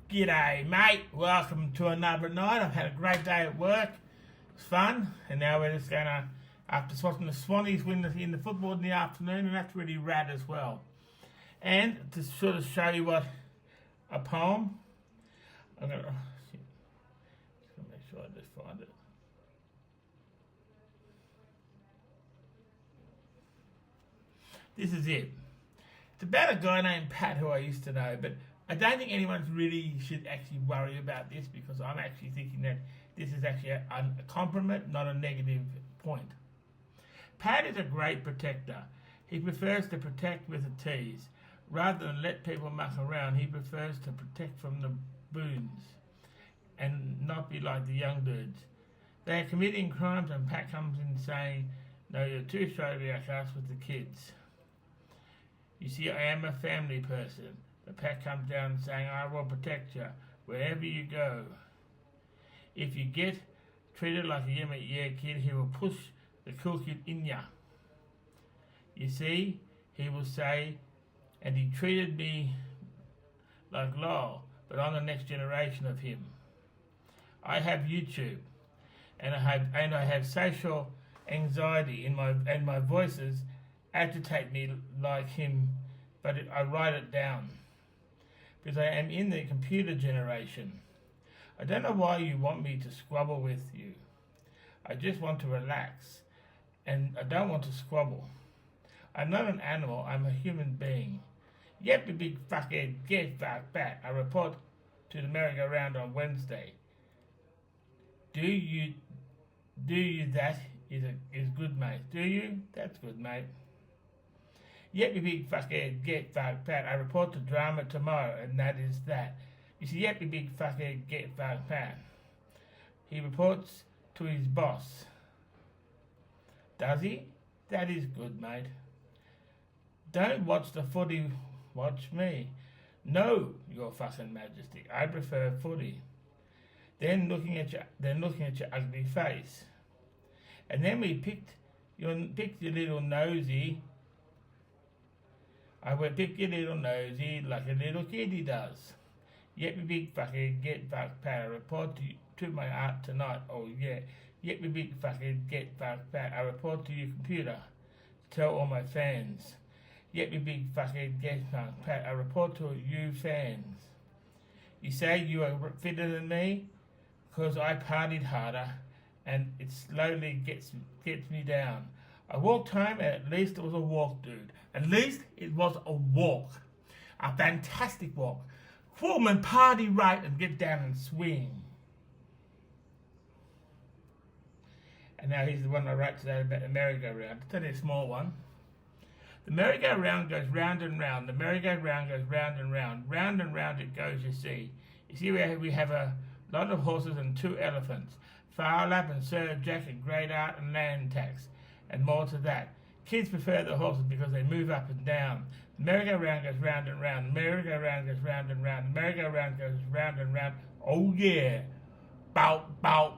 G'day, mate. Welcome to another night. I've had a great day at work. It's fun. And now we're just going to, after watching the Swannies win in the football in the afternoon, and that's really rad as well. And to sort of show you what a poem, I'm going to make sure I just find it. This is it. It's about a guy named Pat who I used to know, but I don't think anyone really should actually worry about this, because I'm actually thinking that this is actually a compliment, not a negative point. Pat is a great protector. He prefers to protect with a tease. Rather than let people muck around, he prefers to protect from the boons and not be like the young dudes. They are committing crimes and Pat comes in saying, "No, you're too shy to be like us with the kids. You see, I am a family person." The Pat comes down saying, "I will protect you wherever you go. If you get treated like a yeah kid, he will push the cool kid in ya. You see," he will say, "and he treated me like Lowell, but I'm the next generation of him. I have YouTube, and I have social anxiety and my voices agitate me like him, but I write it down. Because I am in the computer generation. I don't know why you want me to squabble with you. I just want to relax, and I don't want to squabble. I'm not an animal, I'm a human being. Yep, you big fuckhead, get fucked back. I report to the merry-go-round on Wednesday. Do you that is good, mate. Do you? That's good, mate. Yep, you big fuckhead, get fucked pat. I report to drama tomorrow, and that is that. You see, yep, you big fuckhead, get fucked pat. He reports to his boss. Does he? That is good, mate. Don't watch the footy, watch me. No, your fucking majesty. I prefer footy. Then looking at your ugly face. And then we picked your little nosy. I will pick your little nosy like a little kitty does. Yet me big fucking get fucked pat. I report to my art tonight. Oh yeah. Yet me big fucking get fucked pat. I report to your computer. Tell all my fans. Yet me big fucking get fucked pat. I report to you fans. You say you are fitter than me? Because I partied harder and it slowly gets me down. I walked home and at least it was a walk, dude. At least it was a walk. A fantastic walk. Woman, party right and get down and swing. And now here's the one I wrote today about the merry-go-round. It's only a small one. The merry-go-round goes round and round. The merry-go-round goes round and round. Round and round it goes, you see. You see we have a lot of horses and 2 elephants. Farlap and Sir Jack and Great Art and Land Tax. And more to that. Kids prefer the horses because they move up and down. The merry-go-round goes round and round. The merry-go-round goes round and round. The merry-go-round goes round and round. Oh yeah. Bout, bout.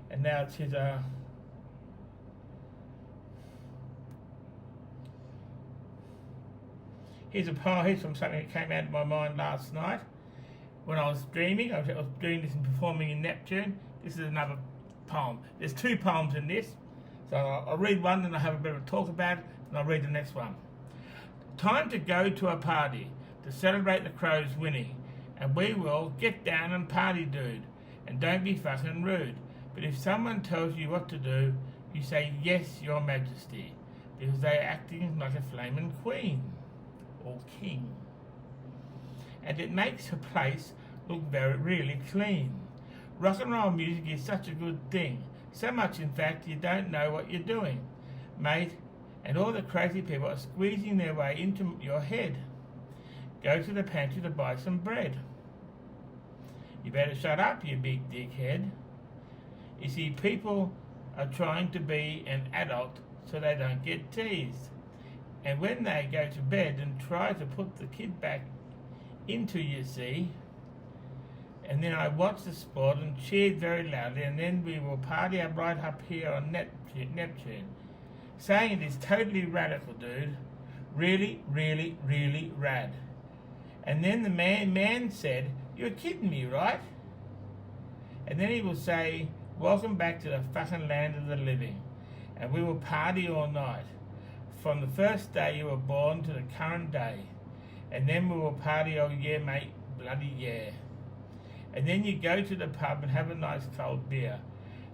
And now it's his here's a poem. Here's from something that came out of my mind last night when I was dreaming. I was doing this and performing in Neptune. This is another poem. There's 2 poems in this. So I'll read one and I'll have a bit of a talk about it, and I'll read the next one. Time to go to a party to celebrate the Crows winning. And we will get down and party, dude. And don't be fucking rude. But if someone tells you what to do, you say, "Yes, your majesty." Because they are acting like a flaming queen. Or king. And it makes a place look really clean. Rock and roll music is such a good thing. So much, in fact, you don't know what you're doing, mate. And all the crazy people are squeezing their way into your head. Go to the pantry to buy some bread. You better shut up, you big dickhead. You see, people are trying to be an adult so they don't get teased. And when they go to bed and try to put the kid back into, you see, and then I watched the sport and cheered very loudly, and then we will party up right up here on Neptune. Saying it is totally radical, dude. Really, really, really rad. And then the man said, "You're kidding me, right?" And then he will say, "Welcome back to the fucking land of the living. And we will party all night. From the first day you were born to the current day. And then we will party, oh yeah, mate, bloody yeah. And then you go to the pub and have a nice cold beer.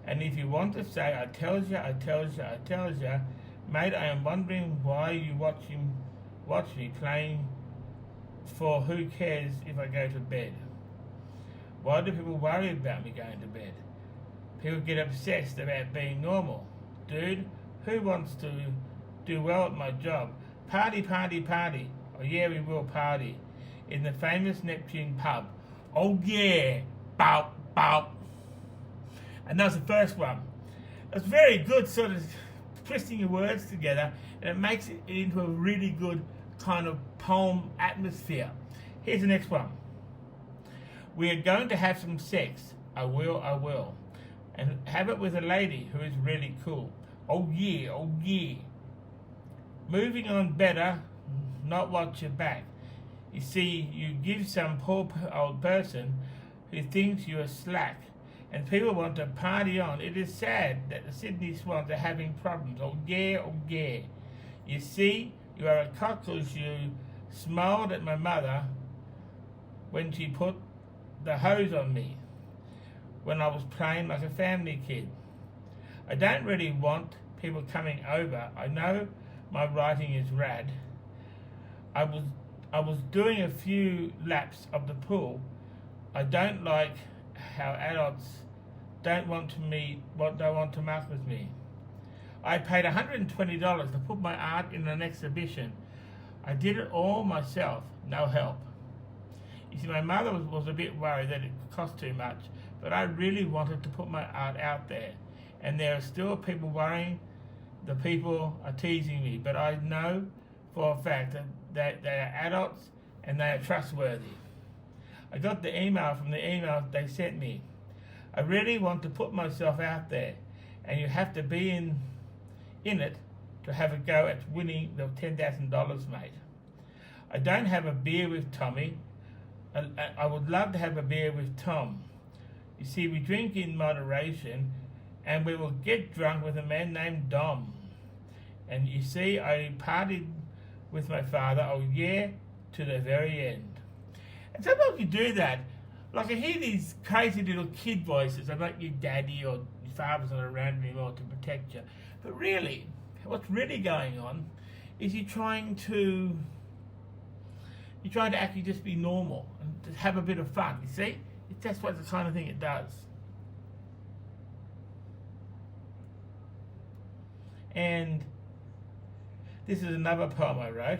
And if you want to say, I tells ya, mate, I am wondering why you watch me playing, for who cares if I go to bed? Why do people worry about me going to bed? People get obsessed about being normal. Dude, who wants to do well at my job? Party, party, party. Oh yeah, we will party. In the famous Neptune pub. Oh yeah, bow, bow. And that was the first one. It's very good, sort of twisting your words together, and it makes it into a really good kind of poem atmosphere. Here's the next one. We are going to have some sex. I will. And have it with a lady who is really cool. Oh yeah, oh yeah. Moving on better, not watch your back. You see, you give some poor old person who thinks you are slack, and people want to party on. It is sad that the Sydney Swans are having problems. Oh yeah, oh yeah. You see, you are a cockles. You smiled at my mother when she put the hose on me when I was playing like a family kid. I don't really want people coming over. I know my writing is rad. I was doing a few laps of the pool. I don't like how adults don't want to muck with me. I paid $120 to put my art in an exhibition. I did it all myself, no help. You see, my mother was a bit worried that it cost too much, but I really wanted to put my art out there. And there are still people worrying the people are teasing me, but I know for a fact that they are adults and they are trustworthy. I got the email from the email they sent me. I really want to put myself out there, and you have to be in it to have a go at winning the $10,000, mate. I don't have a beer with Tommy. I would love to have a beer with Tom. You see, we drink in moderation, and we will get drunk with a man named Dom. And you see, I partied with my father, oh yeah, to the very end. And sometimes you do that. Like I hear these crazy little kid voices about your daddy or your father's not around anymore to protect you. But really, what's really going on is you're trying to actually just be normal and just have a bit of fun, you see? That's what the kind of thing it does. And this is another poem I wrote.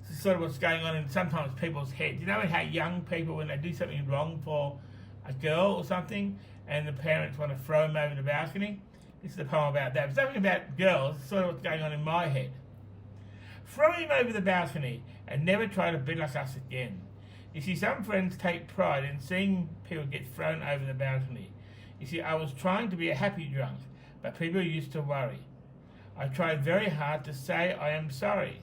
This is sort of what's going on in sometimes people's heads. You know how young people, when they do something wrong for a girl or something, and the parents want to throw them over the balcony? This is a poem about that. It's something about girls, sort of what's going on in my head. Throw him over the balcony and never try to be like us again. You see, some friends take pride in seeing people get thrown over the balcony. You see, I was trying to be a happy drunk, but people used to worry. I tried very hard to say I am sorry.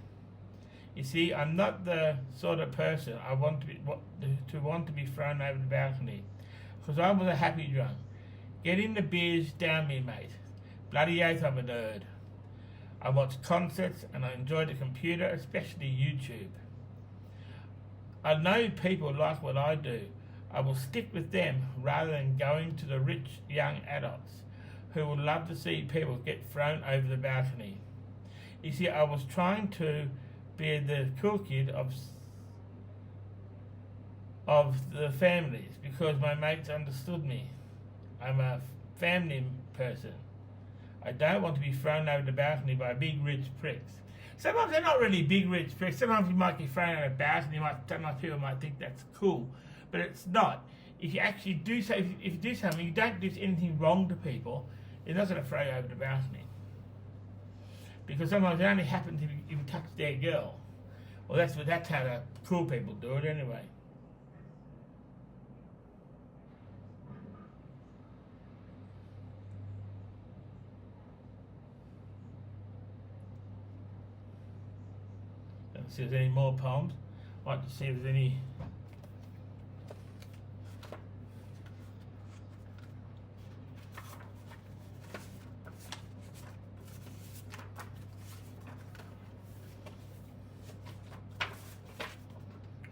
You see, I'm not the sort of person I want to be thrown over the balcony, because I was a happy drunk. Getting the beers down me, mate. Bloody oath, I'm a nerd. I watch concerts and I enjoy the computer, especially YouTube. I know people like what I do. I will stick with them rather than going to the rich young adults who would love to see people get thrown over the balcony. You see, I was trying to be the cool kid of the families because my mates understood me. I'm a family person. I don't want to be thrown over the balcony by big rich pricks. Sometimes they're not really big rich pricks. Sometimes you might get thrown over the balcony. Sometimes people might think that's cool, but it's not. If you actually do so, if you do something, you don't do anything wrong to people, you're not going to throw you over the balcony. Because sometimes it only happens if you touch their girl. Well, that's how the cool people do it anyway. Don't see if there's any more poems. Like to see if there's any.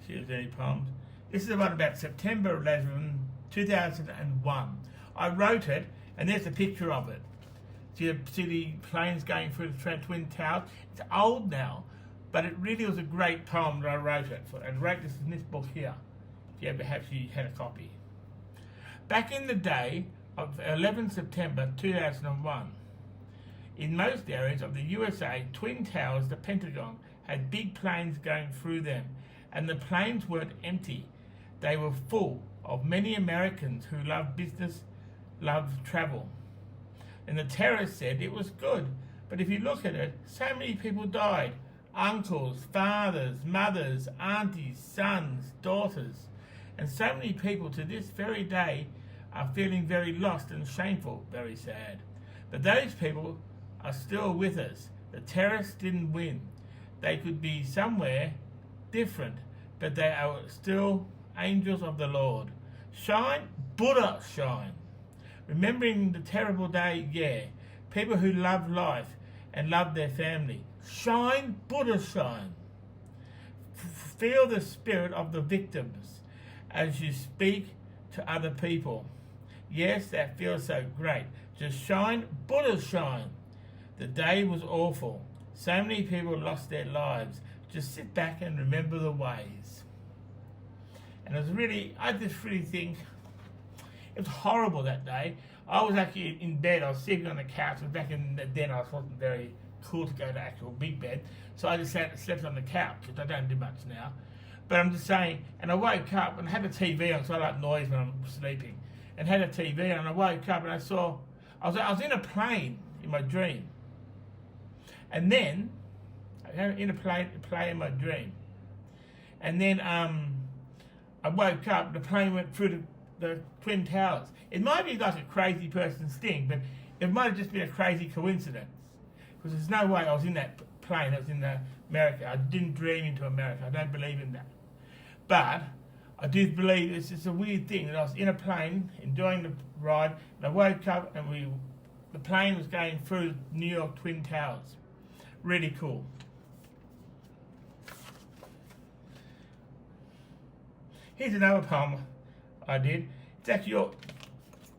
See if there's any poems. This is the one about September 11, 2001. I wrote it, and there's a picture of it. See the planes going through the Twin Towers? It's old now, but it really was a great poem that I wrote it for. And wrote this in this book here, if you ever actually had a copy. Back in the day of 11 September 2001, in most areas of the USA, Twin Towers, the Pentagon, had big planes going through them, and the planes weren't empty. They were full of many Americans who loved business, loved travel. And the terrorists said it was good, but if you look at it, so many people died. Uncles, fathers, mothers, aunties, sons, daughters. And so many people to this very day are feeling very lost and shameful, very sad. But those people are still with us. The terrorists didn't win. They could be somewhere different, but they are still angels of the Lord. Shine, Buddha, shine. Remembering the terrible day, yeah. People who love life and love their family. Shine, Buddha, shine. Feel the spirit of the victims as you speak to other people. Yes, that feels so great. Just shine, Buddha, shine. The day was awful. So many people lost their lives. Just sit back and remember the ways. And I just really think it was horrible that day. I was actually in bed. I was sleeping on the couch. And back in then, I wasn't very cool to go to actual big bed. So I just slept on the couch, because I don't do much now. But I'm just saying, and I woke up and had the TV on, so I like noise when I'm sleeping. And had a TV on, and I woke up and I saw, I was in a plane in my dream. And then, I was in a plane in my dream. And then I woke up, the plane went through the Twin Towers. It might be like a crazy person's thing, but it might have just been a crazy coincidence. Because there's no way I was in that plane, I was in America. I didn't dream into America. I don't believe in that. But I do believe it's a weird thing that I was in a plane, enjoying the ride, and I woke up and the plane was going through New York Twin Towers. Really cool. Here's another poem I did. It's actually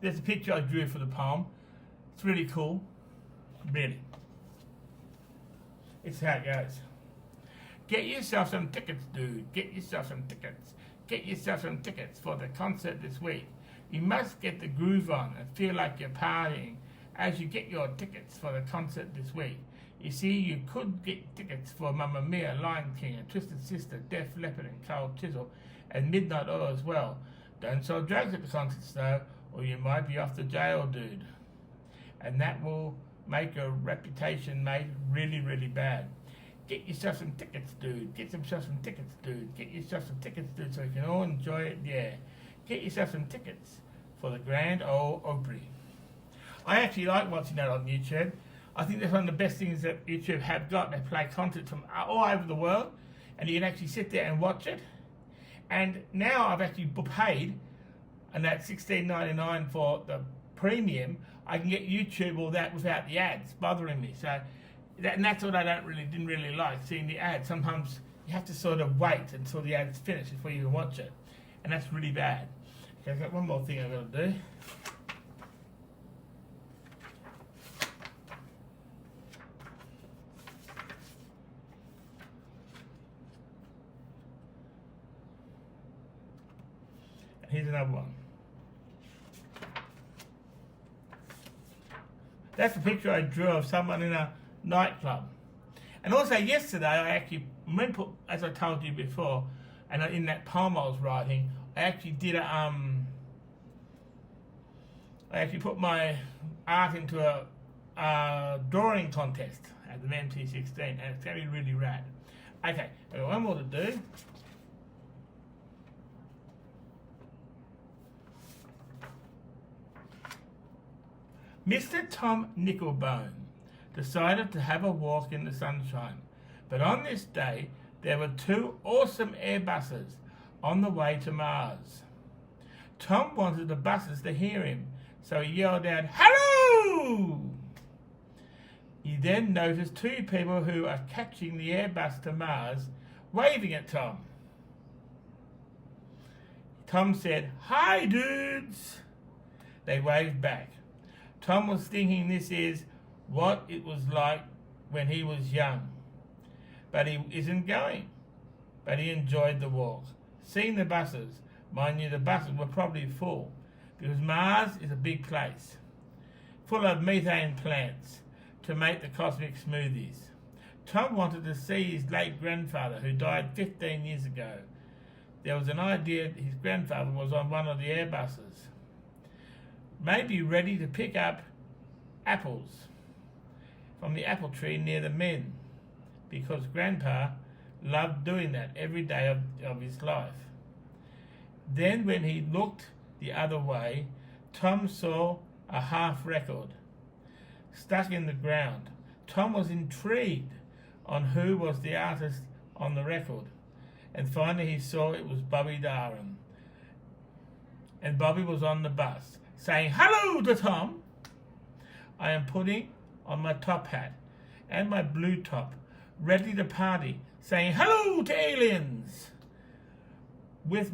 there's a picture I drew for the poem. It's really cool. Really. It's how it goes. Get yourself some tickets, dude. Get yourself some tickets. Get yourself some tickets for the concert this week. You must get the groove on and feel like you're partying as you get your tickets for the concert this week. You see, you could get tickets for Mamma Mia, Lion King, and Twisted Sister, Def Leppard, and Cold Chisel, and Midnight Oil as well. Don't sell drugs at the concerts though, or you might be off to jail, dude. And that will make your reputation, mate, really, really bad. Get yourself some tickets, dude. Get yourself some tickets, dude. Get yourself some tickets, dude, so you can all enjoy it, yeah. Get yourself some tickets for the Grand Ole Opry. I actually like watching that on YouTube. I think that's one of the best things that YouTube have got. They play content from all over the world, and you can actually sit there and watch it. And now I've actually paid, and that's $16.99 for the premium. I can get YouTube all that without the ads bothering me. So, and that's what I didn't really like, seeing the ads. Sometimes you have to sort of wait until the ads finish before you can watch it, and that's really bad. Okay, I've got one more thing I've got to do. Here's another one. That's a picture I drew of someone in a nightclub. And also yesterday I actually, as I told you before, and in that poem I was writing, I actually did I actually put my art into a drawing contest at the MT16, and it's going to be really rad. Okay, I've got one more to do. Mr. Tom Nickelbone decided to have a walk in the sunshine, but on this day there were two awesome Airbuses on the way to Mars. Tom wanted the buses to hear him, so he yelled out, "Hello!" He then noticed two people who are catching the Airbus to Mars, waving at Tom. Tom said, "Hi, dudes!" They waved back. Tom was thinking this is what it was like when he was young. But he isn't going. But he enjoyed the walk. Seeing the buses, mind you, the buses were probably full, because Mars is a big place, full of methane plants to make the cosmic smoothies. Tom wanted to see his late grandfather, who died 15 years ago. There was an idea his grandfather was on one of the Airbuses, maybe ready to pick up apples from the apple tree near the men, because Grandpa loved doing that every day of his life. Then when he looked the other way, Tom saw a half record stuck in the ground. Tom was intrigued on who was the artist on the record, and finally he saw it was Bobby Darin. And Bobby was on the bus, saying hello to Tom. "I am putting on my top hat and my blue top, ready to party, saying hello to aliens. With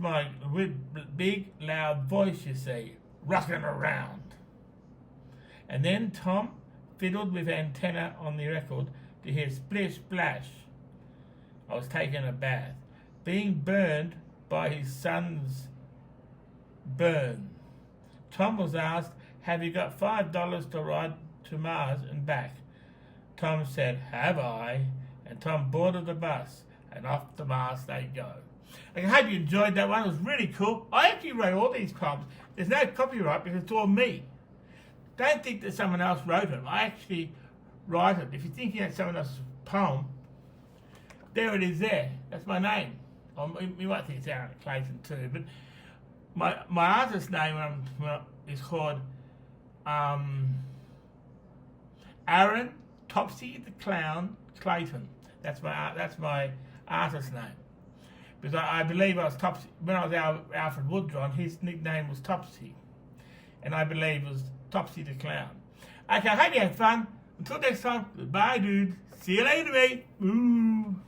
big loud voice, you see, rocking around." And then Tom fiddled with antenna on the record to hear splish splash. I was taking a bath, being burned by his son's burn. Tom was asked, "Have you got $5 to ride to Mars and back?" Tom said, "Have I?" And Tom boarded the bus, and off to Mars they go. I hope you enjoyed that one. It was really cool. I actually wrote all these poems. There's no copyright because it's all me. Don't think that someone else wrote them. I actually write it. If you're thinking that's someone else's poem, there it is there. That's my name. You might think it's Aaron Clayton too, but my artist name is called Aaron Topsy the Clown Clayton. That's my artist name. Because I believe I was Topsy when I was Alfred Woodron. His nickname was Topsy, and I believe it was Topsy the Clown. Okay, I hope you had fun. Until next time, goodbye, dude. See you later, mate. Ooh.